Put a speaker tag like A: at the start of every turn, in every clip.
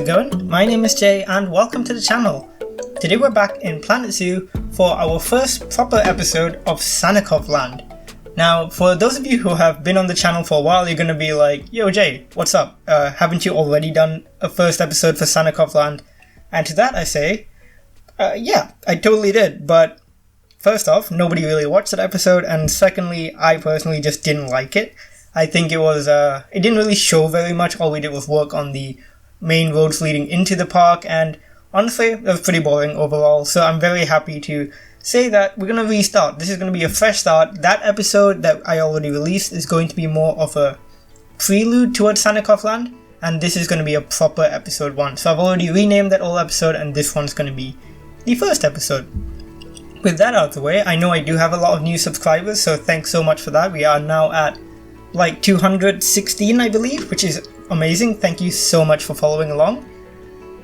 A: it going? My name is Jay and welcome to the channel. Today we're back in Planetzoo for our first proper episode of Sannikovland. Now, for those of you who have been on the channel for a while, you're gonna be like, yo Jay, what's up? Haven't you already done a first episode for Sannikovland? And to that I say, yeah, I totally did, but first off, nobody really watched that episode, and secondly, I personally just didn't like it. I think it was, it didn't really show very much. All we did was work on the main roads leading into the park, and honestly, it was pretty boring overall, so I'm very happy to say that we're going to restart. This is going to be a fresh start. That episode that I already released is going to be more of a prelude towards Sannikovland, and this is going to be a proper episode 1. So I've already renamed that old episode, and this one's going to be the first episode. With that out of the way, I know I do have a lot of new subscribers, so thanks so much for that. We are now at like 216, I believe, which is amazing. Thank you so much for following along.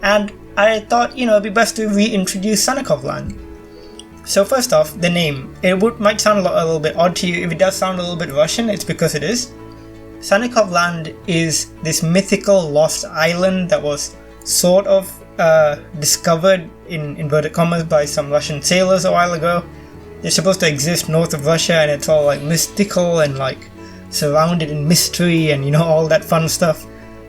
A: And I thought, it'd be best to reintroduce Sannikovland. So first off, the name. It might sound a little bit odd to you. If it does sound a little bit Russian, it's because it is. Sannikovland is this mythical lost island that was sort of discovered in inverted commas by some Russian sailors a while ago. It's supposed to exist north of Russia, and it's all like mystical and like surrounded in mystery and all that fun stuff.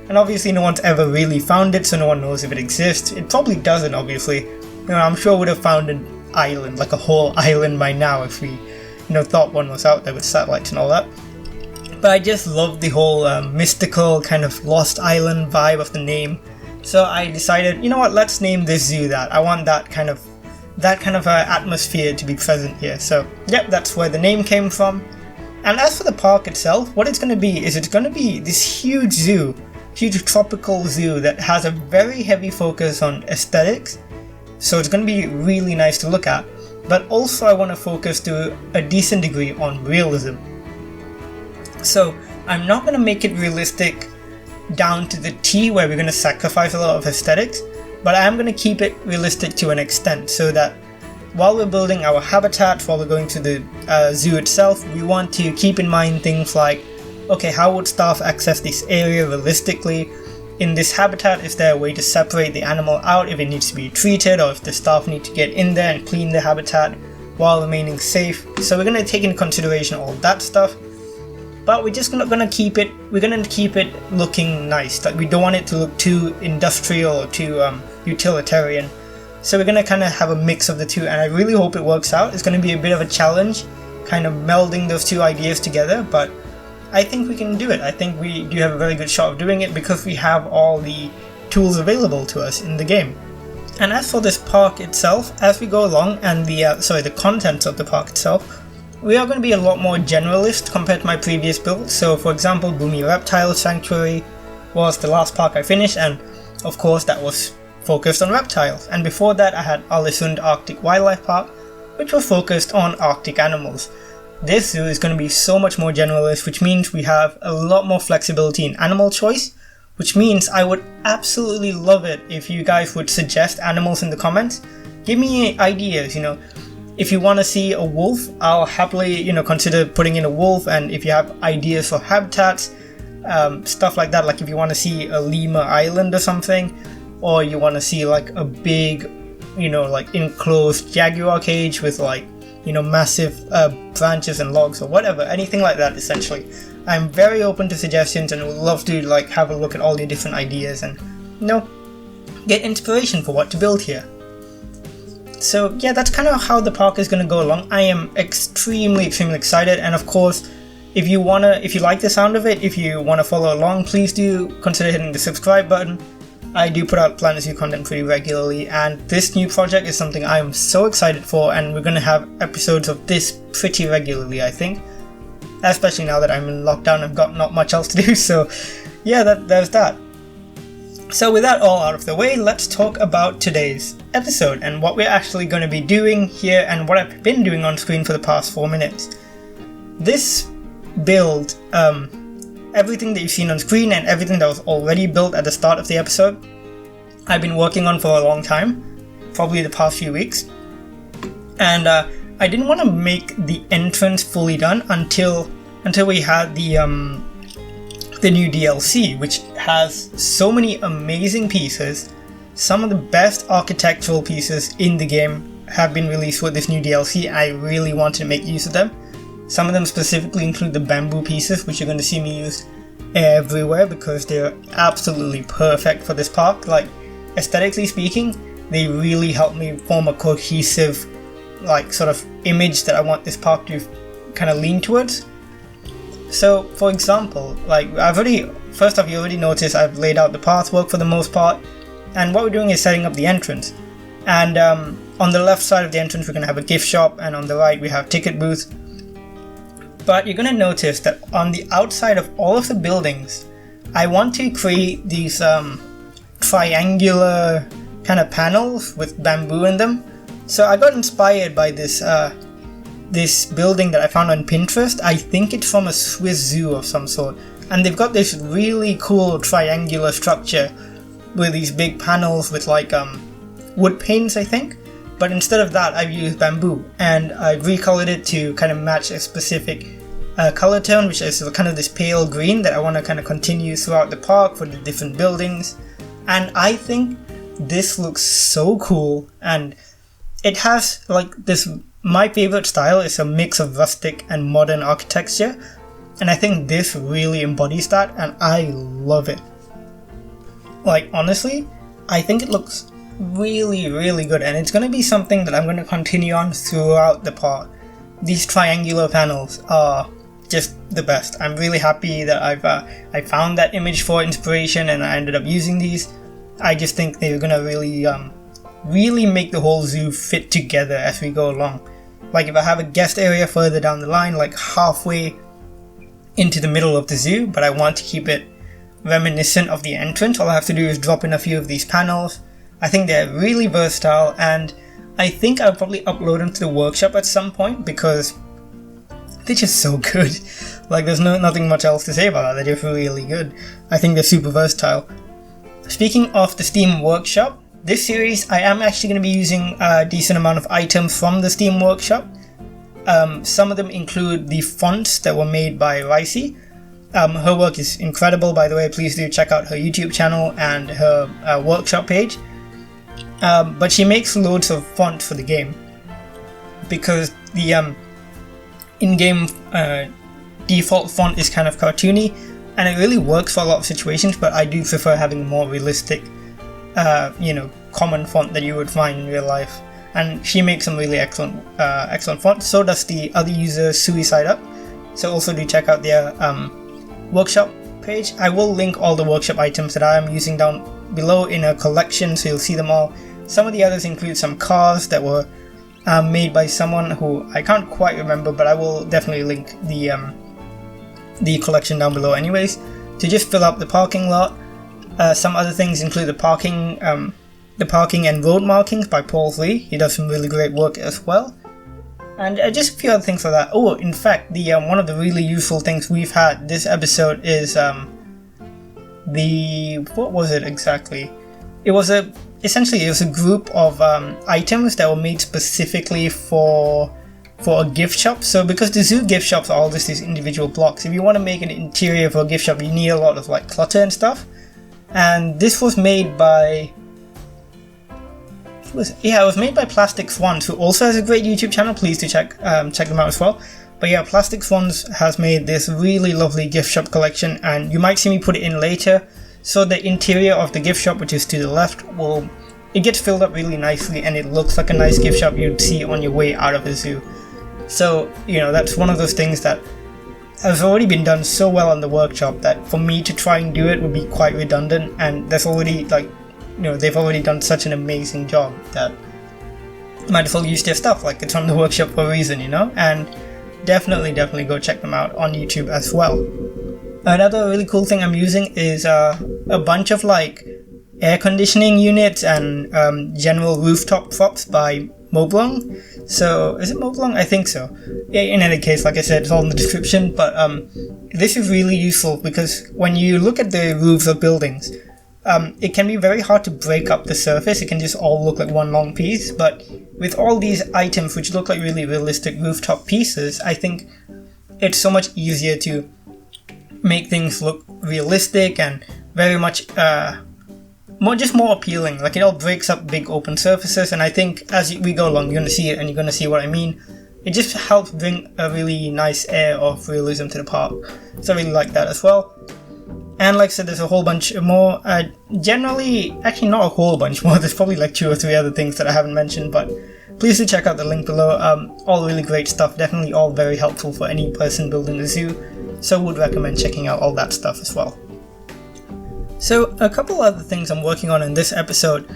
A: And obviously no one's ever really found it, so no one knows if it exists. It probably doesn't, obviously. I'm sure we would have found an island, like a whole island by now if we thought one was out there with satellites and all that. But I just love the whole mystical kind of lost island vibe of the name. So I decided, let's name this zoo that. I want that kind of atmosphere to be present here. So yep, that's where the name came from. And as for the park itself, what it's going to be is it's going to be this huge zoo, huge tropical zoo that has a very heavy focus on aesthetics. So it's going to be really nice to look at. But also I want to focus to a decent degree on realism. So I'm not going to make it realistic down to the T where we're going to sacrifice a lot of aesthetics, but I am going to keep it realistic to an extent so that while we're building our habitats, while we're going to the zoo itself, we want to keep in mind things like, okay, how would staff access this area realistically? In this habitat, is there a way to separate the animal out if it needs to be treated, or if the staff need to get in there and clean the habitat while remaining safe? So we're going to take into consideration all that stuff, but we're just not going to keep it, looking nice. Like, we don't want it to look too industrial or too utilitarian. So we're going to kind of have a mix of the two, and I really hope it works out. It's going to be a bit of a challenge, kind of melding those two ideas together, but I think we can do it. I think we do have a very good shot of doing it because we have all the tools available to us in the game. And as for this park itself, as we go along, and the contents of the park itself, we are going to be a lot more generalist compared to my previous build. So for example, Boomy Reptile Sanctuary was the last park I finished, and of course that was focused on reptiles. And before that I had Sannikovland Arctic Wildlife Park, which was focused on Arctic animals. This zoo is going to be so much more generalist, which means we have a lot more flexibility in animal choice, which means I would absolutely love it if you guys would suggest animals in the comments. Give me ideas, If you want to see a wolf, I'll happily, consider putting in a wolf. And if you have ideas for habitats, stuff like that, like if you want to see a lemur island or something, or you want to see like a big, like enclosed jaguar cage with like, massive branches and logs or whatever, anything like that essentially. I'm very open to suggestions and would love to like have a look at all the different ideas and, get inspiration for what to build here. So yeah, that's kind of how the park is going to go along. I am extremely excited, and of course, if you like the sound of it, if you want to follow along, please do consider hitting the subscribe button. I do put out planetzoo content pretty regularly, and this new project is something I am so excited for, and we're going to have episodes of this pretty regularly, I think. Especially now that I'm in lockdown, I've got not much else to do, so yeah, there's that. So with that all out of the way, let's talk about today's episode and what we're actually going to be doing here and what I've been doing on screen for the past 4 minutes. This build, everything that you've seen on screen and everything that was already built at the start of the episode, I've been working on for a long time, probably the past few weeks. And I didn't want to make the entrance fully done until we had the the new DLC, which has so many amazing pieces. Some of the best architectural pieces in the game have been released with this new DLC. I really want to make use of them. Some of them specifically include the bamboo pieces, which you're going to see me use everywhere because they're absolutely perfect for this park. Like, aesthetically speaking, they really help me form a cohesive, like, sort of image that I want this park to kind of lean towards. So, for example, like, first off, you already noticed I've laid out the pathwork for the most part, and what we're doing is setting up the entrance. And on the left side of the entrance, we're going to have a gift shop, and on the right, we have ticket booths. But you're going to notice that on the outside of all of the buildings, I want to create these triangular kind of panels with bamboo in them. So I got inspired by this building that I found on Pinterest. I think it's from a Swiss zoo of some sort, and they've got this really cool triangular structure with these big panels with like wood panes, I think. But instead of that, I've used bamboo, and I've recolored it to kind of match a specific color tone, which is kind of this pale green that I want to kind of continue throughout the park for the different buildings. And I think this looks so cool, and it has like this. My favorite style is a mix of rustic and modern architecture, and I think this really embodies that, and I love it. Like, honestly, I think it looks really, really good, and it's going to be something that I'm going to continue on throughout the park. These triangular panels are just the best. I'm really happy that I found that image for inspiration, and I ended up using these. I just think they're going to really make the whole zoo fit together as we go along. Like, if I have a guest area further down the line, like halfway into the middle of the zoo, but I want to keep it reminiscent of the entrance, all I have to do is drop in a few of these panels. I think they're really versatile, and I think I'll probably upload them to the workshop at some point because they're just so good. Like, there's nothing much else to say about that. They're just really good. I think they're super versatile. Speaking of the Steam Workshop, this series I am actually going to be using a decent amount of items from the Steam Workshop. Some of them include the fonts that were made by Ricey. Her work is incredible, by the way. Please do check out her YouTube channel and her workshop page. But she makes loads of fonts for the game because the in-game default font is kind of cartoony, and it really works for a lot of situations, but I do prefer having a more realistic common font that you would find in real life. And she makes some really excellent fonts. So does the other user Suicide Up. So also do check out their workshop page. I will link all the workshop items that I am using down below in a collection, so you'll see them all. Some of the others include some cars that were made by someone who I can't quite remember, but I will definitely link the collection down below anyways, to just fill up the parking lot. Some other things include the parking and road markings by Paul Lee. He does some really great work as well. And just a few other things like that. Oh, in fact, one of the really useful things we've had this episode is what was it exactly? It was essentially a group of items that were made specifically for a gift shop. So because the zoo gift shops are all just these individual blocks, if you want to make an interior for a gift shop, you need a lot of like clutter and stuff. And this was made by it was made by Plastic Swans, who also has a great YouTube channel. Please do check them out as well. But yeah, Plastic Swans has made this really lovely gift shop collection, and you might see me put it in later. So the interior of the gift shop, which is to the left, it gets filled up really nicely, and it looks like a nice gift shop you'd see on your way out of the zoo. So, that's one of those things that has already been done so well on the workshop that for me to try and do it would be quite redundant, and there's already they've already done such an amazing job that you might as well use their stuff. Like, it's on the workshop for a reason, and definitely go check them out on YouTube as well. Another really cool thing I'm using is a bunch of like air conditioning units and general rooftop props by Moblong. So is it Moblong? I think so. In any case, like I said, it's all in the description, but this is really useful because when you look at the roofs of buildings, it can be very hard to break up the surface. It can just all look like one long piece, but with all these items which look like really realistic rooftop pieces, I think it's so much easier to make things look realistic and very much more appealing. Like, it all breaks up big open surfaces, and I think as we go along, you're gonna see it and you're gonna see what I mean. It just helps bring a really nice air of realism to the park, so I really like that as well. And like I said, there's a whole bunch more, generally, actually not a whole bunch more, there's probably like 2 or 3 other things that I haven't mentioned, but please do check out the link below. All really great stuff, definitely all very helpful for any person building a zoo, so would recommend checking out all that stuff as well. So a couple other things I'm working on in this episode.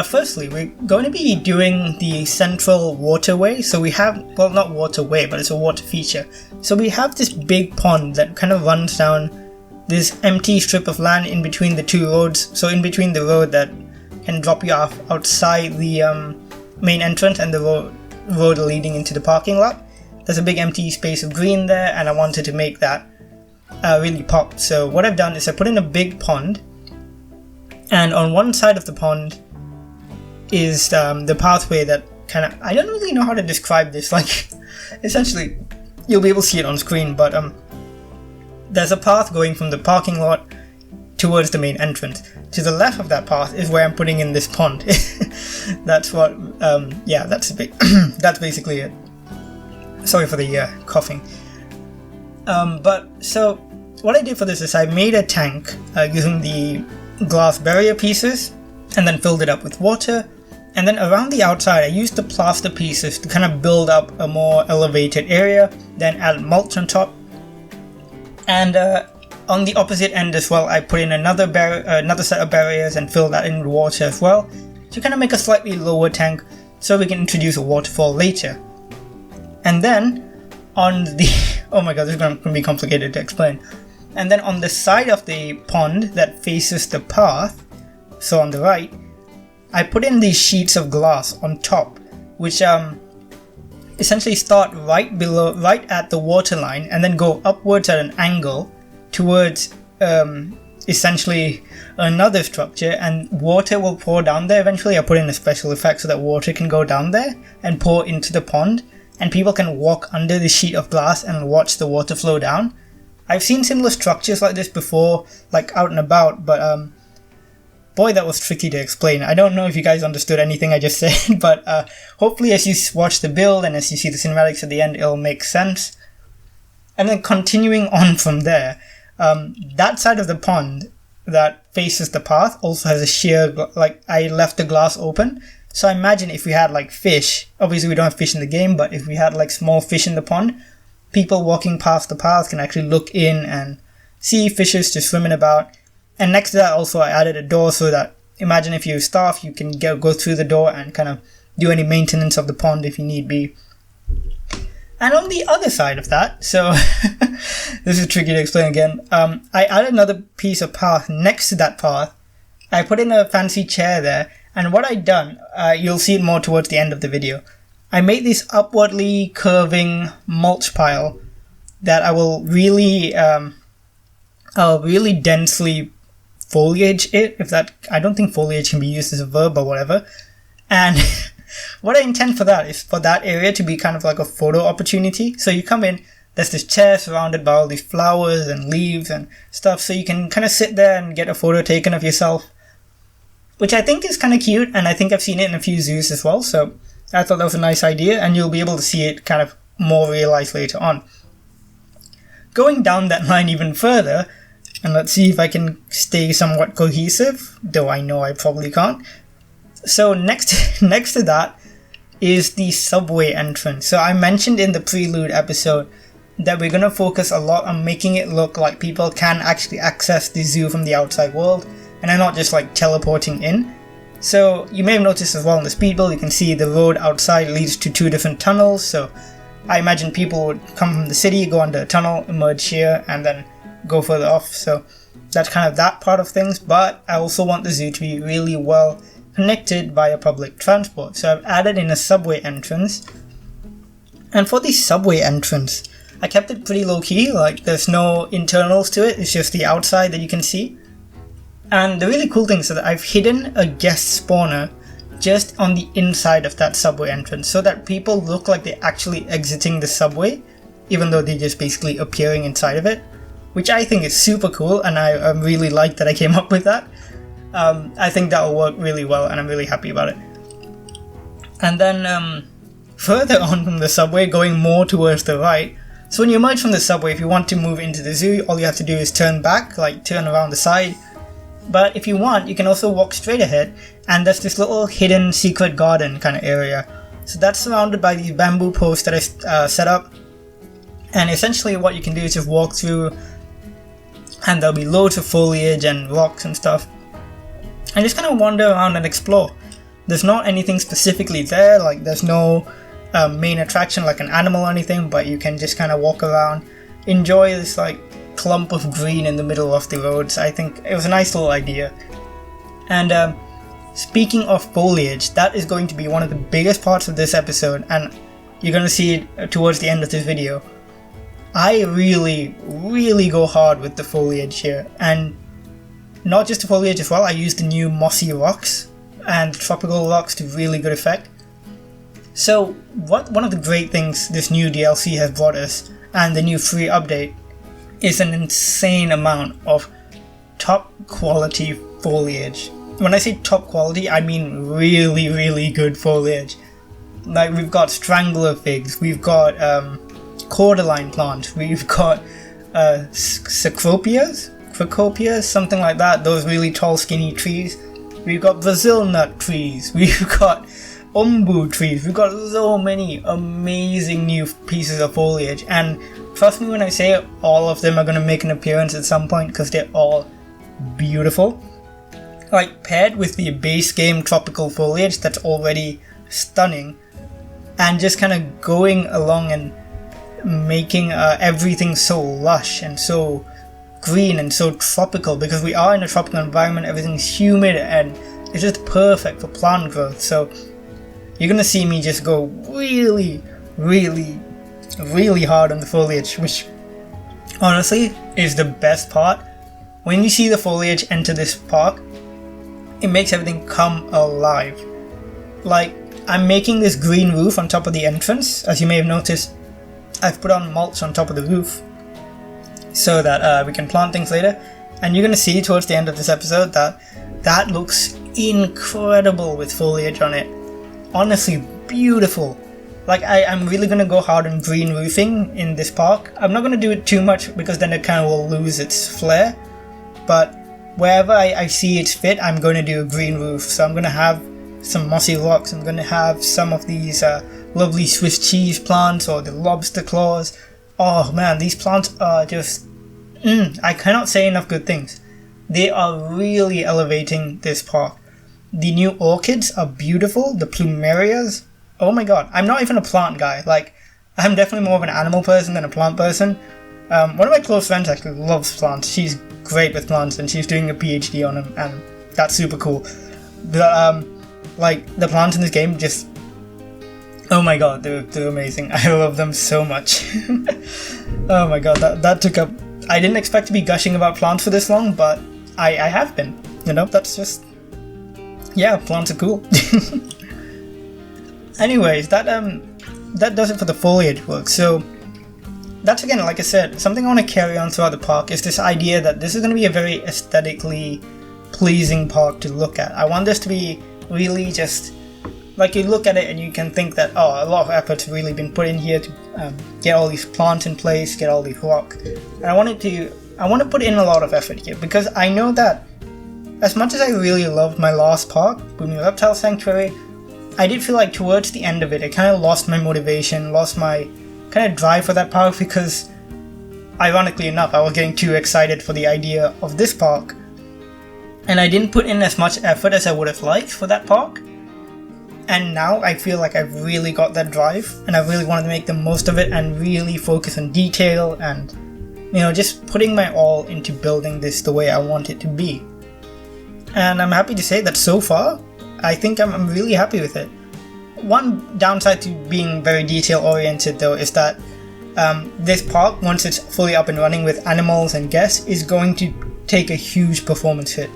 A: Firstly, we're going to be doing the central waterway. So we have, well, not waterway, but it's a water feature. So we have this big pond that kind of runs down this empty strip of land in between the 2 roads. So in between the road that can drop you off outside the main entrance and the road leading into the parking lot. There's a big empty space of green there, and I wanted to make that really pop. So what I've done is I put in a big pond, and on one side of the pond is the pathway that kind of, I don't really know how to describe this, like essentially you'll be able to see it on screen, but there's a path going from the parking lot towards the main entrance. To the left of that path is where I'm putting in this pond. That's what, yeah, that's a bit that's basically it. Sorry for the coughing. But so what I did for this is I made a tank using the glass barrier pieces and then filled it up with water, and then around the outside I used the plaster pieces to kind of build up a more elevated area, then add mulch on top, and on the opposite end as well I put in another set of barriers and filled that in with water as well to kind of make a slightly lower tank so we can introduce a waterfall later. And then on the oh my god, this is going to be complicated to explain. And then on the side of the pond that faces the path, so on the right, I put in these sheets of glass on top, which essentially start right at the water line and then go upwards at an angle towards essentially another structure, and water will pour down there. Eventually I put in a special effect so that water can go down there and pour into the pond, and people can walk under the sheet of glass and watch the water flow down. I've seen similar structures like this before, like out and about, but boy, that was tricky to explain. I don't know if you guys understood anything I just said, but hopefully as you watch the build and as you see the cinematics at the end, it'll make sense. And then continuing on from there, that side of the pond that faces the path also has a sheer, like, I left the glass open. So I imagine if we had like fish, obviously we don't have fish in the game, but if we had like small fish in the pond, people walking past the path can actually look in and see fishes just swimming about. And next to that also I added a door so that, imagine if you're staff, you can go through the door and kind of do any maintenance of the pond if you need be. And on the other side of that, so this is tricky to explain again, I added another piece of path next to that path. I put in a fancy chair there, and what I'd done, you'll see it more towards the end of the video, I made this upwardly curving mulch pile that I will really, I'll really densely foliage it, if that, I don't think foliage can be used as a verb or whatever, and what I intend for that is for that area to be kind of like a photo opportunity. So you come in, there's this chair surrounded by all these flowers and leaves and stuff, so you can kind of sit there and get a photo taken of yourself, which I think is kind of cute, and I think I've seen it in a few zoos as well, so I thought that was a nice idea, and you'll be able to see it kind of more realized later on. Going down that line even further, and let's see if I can stay somewhat cohesive, though I know I probably can't. So next to that is the subway entrance. So I mentioned in the prelude episode that we're going to focus a lot on making it look like people can actually access the zoo from the outside world, and are not just like teleporting in. So you may have noticed as well in the speed build, you can see the road outside leads to 2 different tunnels. So I imagine people would come from the city, go under a tunnel, emerge here, and then go further off. So that's kind of that part of things, but I also want the zoo to be really well connected via public transport. So I've added in a subway entrance, and for the subway entrance I kept it pretty low key, like there's no internals to it, it's just the outside that you can see. And the really cool thing is that I've hidden a guest spawner just on the inside of that subway entrance, so that people look like they're actually exiting the subway, even though they're just basically appearing inside of it. which I think is super cool, and I really like that I came up with that. I think that will work really well, and I'm really happy about it. And then further on from the subway, going more towards the right, so when you emerge from the subway, if you want to move into the zoo, all you have to do is turn back, like turn around the side. But if you want, you can also walk straight ahead, and there's this little hidden secret garden kind of area. So that's surrounded by these bamboo posts that I set up, and essentially what you can do is just walk through, and there'll be loads of foliage and rocks and stuff, and just kind of wander around and explore. There's not anything specifically there, like there's no main attraction like an animal or anything, but you can just kind of walk around, enjoy this like clump of green in the middle of the roads. I think it was a nice little idea. And speaking of foliage, that is going to be one of the biggest parts of this episode, and you're going to see it towards the end of this video. I really go hard with the foliage here, and not just the foliage as well. I used the new mossy rocks and tropical rocks to really good effect. So one of the great things this new DLC has brought us, and the new free update, is an insane amount of top quality foliage. When I say top quality, I mean really good foliage. Like we've got strangler figs, we've got cordyline plants, we've got cecropias, something like that, those really tall skinny trees. We've got Brazil nut trees, we've got umbu trees, we've got so many amazing new pieces of foliage, and trust me when I say all of them are going to make an appearance at some point, because they're all beautiful. Like paired with the base game tropical foliage that's already stunning, and just kind of going along and making everything so lush and so green and so tropical, because we are in a tropical environment, everything's humid and it's just perfect for plant growth. So you're gonna see me just go really hard on the foliage, which honestly is the best part. When you see the foliage enter this park, it makes everything come alive. Like, I'm making this green roof on top of the entrance. As you may have noticed, I've put on mulch on top of the roof so that we can plant things later, and you're gonna see towards the end of this episode that looks incredible with foliage on it. Honestly, beautiful. Like, I'm really gonna go hard on green roofing in this park. I'm not gonna do it too much because then it kind of will lose its flair, but wherever I see it's fit, I'm going to do a green roof. So I'm going to have some mossy rocks, I'm going to have some of these lovely Swiss cheese plants or the lobster claws. Oh man, these plants are just... I cannot say enough good things. They are really elevating this park. The new orchids are beautiful, the plumerias. Oh my god, I'm not even a plant guy. Like, I'm definitely more of an animal person than a plant person. One of my close friends actually loves plants. She's great with plants and she's doing a PhD on them, and that's super cool. Like, the plants in this game just... oh my god, they're amazing. I love them so much. Oh my god, that took up... I didn't expect to be gushing about plants for this long, but I have been. You know, that's just... yeah, plants are cool. Anyways, that does it for the foliage work. So that's, again, like I said, something I want to carry on throughout the park is this idea that this is going to be a very aesthetically pleasing park to look at. I want this to be really just, like, you look at it and you can think that, oh, a lot of effort's really been put in here to get all these plants in place, get all these rock. And I want to put in a lot of effort here, because I know that as much as I really loved my last park, Booming Reptile Sanctuary, I did feel like towards the end of it, I kind of lost my motivation, lost my kind of drive for that park, because ironically enough, I was getting too excited for the idea of this park, and I didn't put in as much effort as I would have liked for that park. And now I feel like I've really got that drive, and I really wanted to make the most of it and really focus on detail and, you know, just putting my all into building this the way I want it to be. And I'm happy to say that so far, I think I'm really happy with it. One downside to being very detail oriented though is that this park, once it's fully up and running with animals and guests, is going to take a huge performance hit.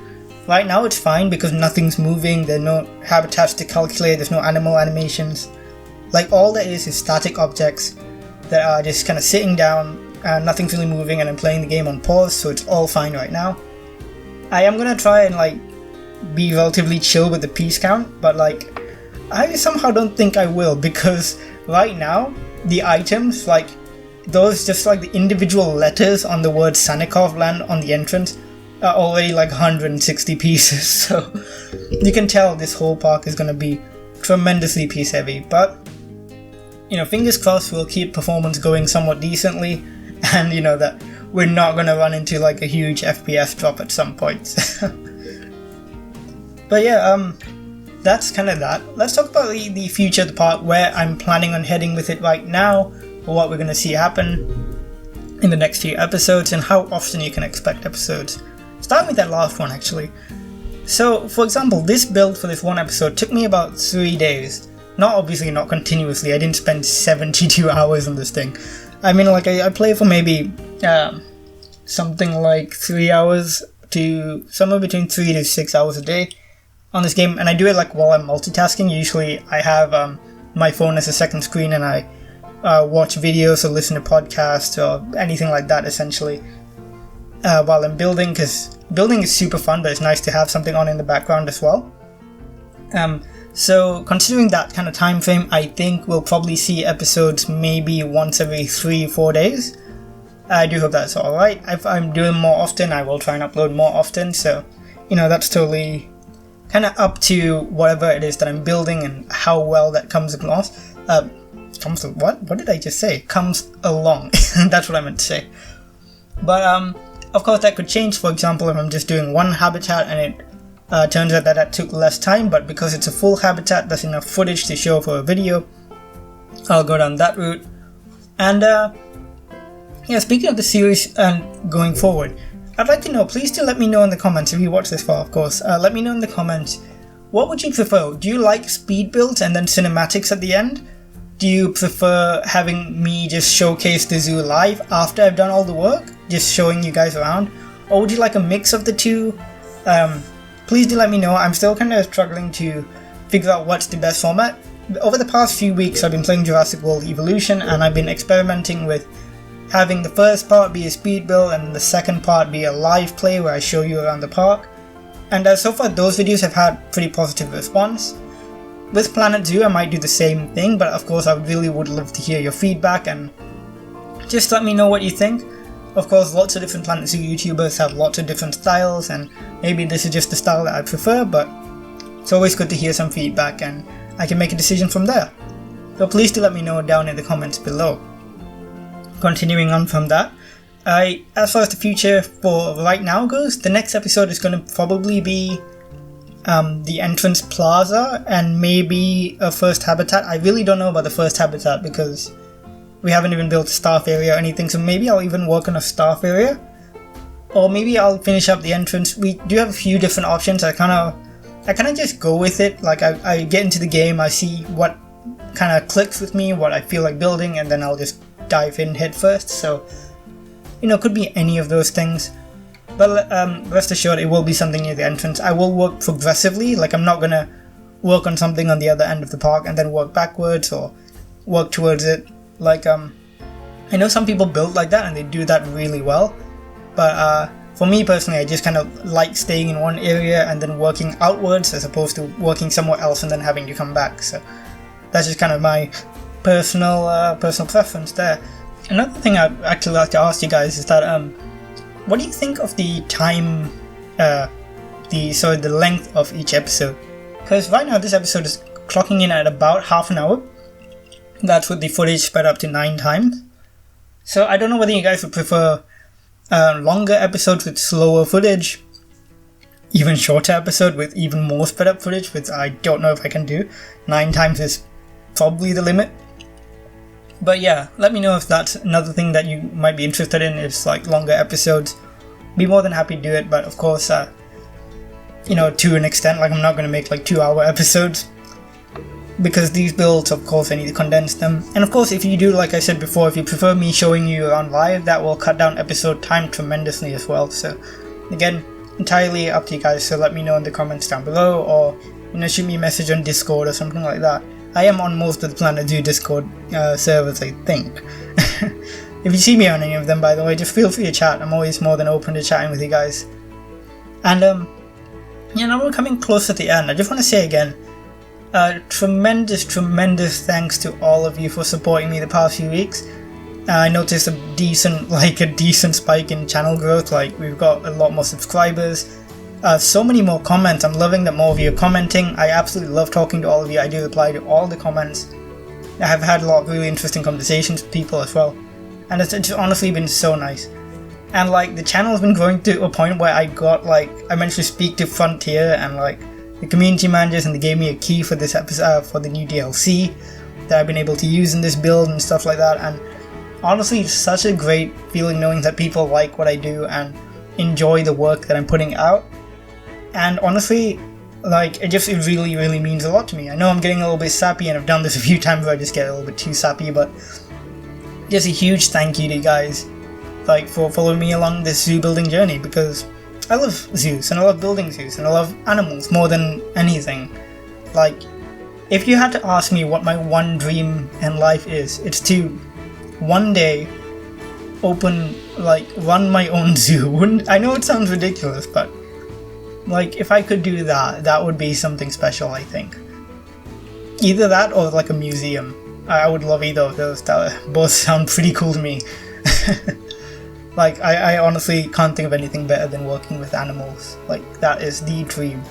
A: Right now it's fine because nothing's moving, there are no habitats to calculate, there's no animal animations. Like, all there is static objects that are just kind of sitting down, nothing's really moving, and I'm playing the game on pause, so it's all fine right now. I am gonna try and like be relatively chill with the piece count, but like I somehow don't think I will, because right now the items, like those just like the individual letters on the word Sannikovland on the entrance, are already like 160 pieces, so you can tell this whole park is gonna be tremendously piece heavy. But you know, fingers crossed we'll keep performance going somewhat decently, and you know that we're not gonna run into like a huge FPS drop at some point. But yeah, that's kind of that. Let's talk about the future of the park, where I'm planning on heading with it right now, or what we're going to see happen in the next few episodes, and how often you can expect episodes. Starting with that last one actually. So for example, this build for this one episode took me about 3 days. Obviously not continuously, I didn't spend 72 hours on this thing. I mean, like I play for maybe something like 3 hours to somewhere between 3 to 6 hours a day on this game, and I do it like while I'm multitasking. Usually I have my phone as a second screen, and I watch videos or listen to podcasts or anything like that essentially while I'm building, because building is super fun, but it's nice to have something on in the background as well. So considering that kind of time frame, I think we'll probably see episodes maybe once every 3-4 days. I do hope that's alright. If I'm doing more often, I will try and upload more often, so you know, that's totally kind of up to whatever it is that I'm building and how well that comes across. What did I just say? Comes along. That's what I meant to say. But of course that could change. For example, if I'm just doing one habitat and it turns out that took less time, but because it's a full habitat, there's enough footage to show for a video, I'll go down that route. And yeah, speaking of the series and going forward, I'd like to know, please do let me know in the comments, if you watch this far of course, let me know in the comments, what would you prefer? Do you like speed builds and then cinematics at the end? Do you prefer having me just showcase the zoo live after I've done all the work, just showing you guys around? Or would you like a mix of the two? Please do let me know. I'm still kind of struggling to figure out what's the best format. Over the past few weeks I've been playing Jurassic World Evolution, and I've been experimenting with having the first part be a speed build and the second part be a live play where I show you around the park. And so far those videos have had pretty positive response. With planetzoo I might do the same thing, but of course I really would love to hear your feedback and just let me know what you think. Of course lots of different planetzoo YouTubers have lots of different styles, and maybe this is just the style that I prefer, but it's always good to hear some feedback and I can make a decision from there. So please do let me know down in the comments below. Continuing on from that, as far as the future for right now goes, the next episode is going to probably be the entrance plaza and maybe a first habitat. I really don't know about the first habitat because we haven't even built a staff area or anything, so maybe I'll even work on a staff area, or maybe I'll finish up the entrance. We do have a few different options. I kind of just go with it. Like I get into the game, I see what kind of clicks with me, what I feel like building, and then I'll just dive in head first. So you know, could be any of those things, but rest assured it will be something near the entrance. I will work progressively, like I'm not gonna work on something on the other end of the park and then work backwards or work towards it. Like I know some people build like that and they do that really well, but for me personally, I just kind of like staying in one area and then working outwards as opposed to working somewhere else and then having to come back. So that's just kind of my personal preference there. Another thing I'd actually like to ask you guys is that what do you think of the time, the length of each episode? Because right now this episode is clocking in at about half an hour. That's with the footage sped up to 9 times. So I don't know whether you guys would prefer longer episodes with slower footage, even shorter episode with even more sped up footage, which I don't know if I can do. 9 times is probably the limit. But yeah, let me know if that's another thing that you might be interested in, is like longer episodes. Be more than happy to do it, but of course, you know, to an extent, like I'm not going to make like 2-hour episodes, because these builds, of course, I need to condense them. And of course, if you do, like I said before, if you prefer me showing you around live, that will cut down episode time tremendously as well. So again, entirely up to you guys, so let me know in the comments down below, or you know, shoot me a message on Discord or something like that. I am on most of the planetzoo Discord servers, I think. If you see me on any of them, by the way, just feel free to chat. I'm always more than open to chatting with you guys. And now we're coming close to the end. I just want to say again, tremendous thanks to all of you for supporting me the past few weeks. I noticed a decent spike in channel growth. Like, we've got a lot more subscribers, so many more comments. I'm loving that more of you are commenting. I absolutely love talking to all of you. I do reply to all the comments. I have had a lot of really interesting conversations with people as well, and it's honestly been so nice. And like, the channel has been growing to a point where I managed to speak to Frontier and like the community managers, and they gave me a key for this episode, for the new DLC that I've been able to use in this build and stuff like that. And honestly, it's such a great feeling knowing that people like what I do and enjoy the work that I'm putting out. And honestly, like, it really means a lot to me. I know I'm getting a little bit sappy, and I've done this a few times where I just get a little bit too sappy, but just a huge thank you to you guys, like, for following me along this zoo building journey, because I love zoos, and I love building zoos, and I love animals more than anything. Like, if you had to ask me what my one dream in life is, it's to one day run my own zoo. I know it sounds ridiculous, but like, if I could do that, that would be something special, I think. Either that or like a museum. I would love either of those. That both sound pretty cool to me. Like, I honestly can't think of anything better than working with animals. Like, that is the dream.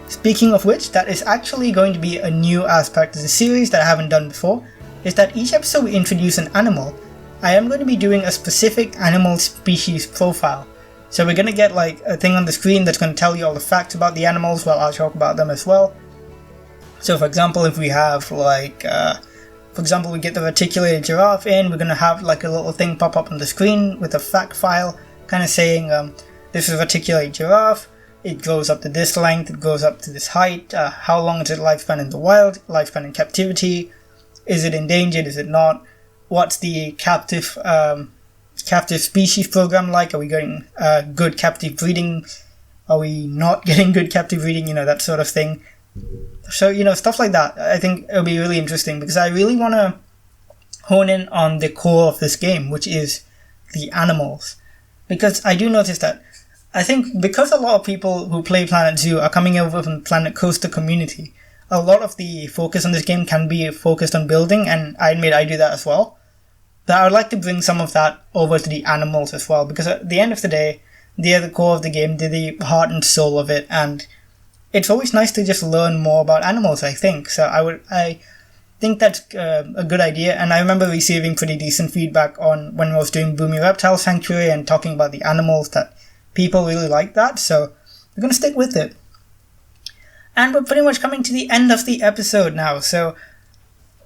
A: Speaking of which, that is actually going to be a new aspect of the series that I haven't done before, is that each episode we introduce an animal. I am going to be doing a specific animal species profile. So we're going to get like a thing on the screen that's going to tell you all the facts about the animals while I'll talk about them as well. So for example, if we have like, we get the reticulated giraffe in, we're going to have like a little thing pop up on the screen with a fact file kind of saying, this is a reticulated giraffe, it grows up to this length, it grows up to this height, how long is its lifespan in the wild, lifespan in captivity, is it endangered, is it not, what's the captive species program like, are we getting good captive breeding, are we not getting good captive breeding, that sort of thing. So, stuff like that, I think it'll be really interesting, because I really want to hone in on the core of this game, which is the animals. Because I do notice that, I think because a lot of people who play Planet Zoo are coming over from Planet Coaster community, a lot of the focus on this game can be focused on building, and I admit I do that as well. But I would like to bring some of that over to the animals as well, because at the end of the day, they're the core of the game, they're the heart and soul of it, and it's always nice to just learn more about animals, I think. So I think that's a good idea, and I remember receiving pretty decent feedback on when I was doing Boomy Reptile Sanctuary and talking about the animals, that people really like that, so we're going to stick with it. And we're pretty much coming to the end of the episode now, so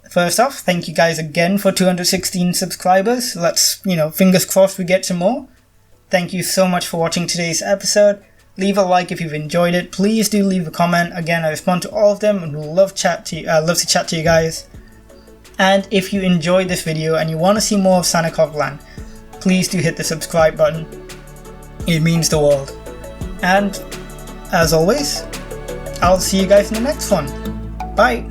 A: first off, thank you guys again for 216 subscribers. Let's, fingers crossed we get some more. Thank you so much for watching today's episode. Leave a like if you've enjoyed it. Please do leave a comment. Again, I respond to all of them and will love to chat to you guys. And if you enjoyed this video and you want to see more of Sannikovland, please do hit the subscribe button. It means the world. And as always, I'll see you guys in the next one. Bye!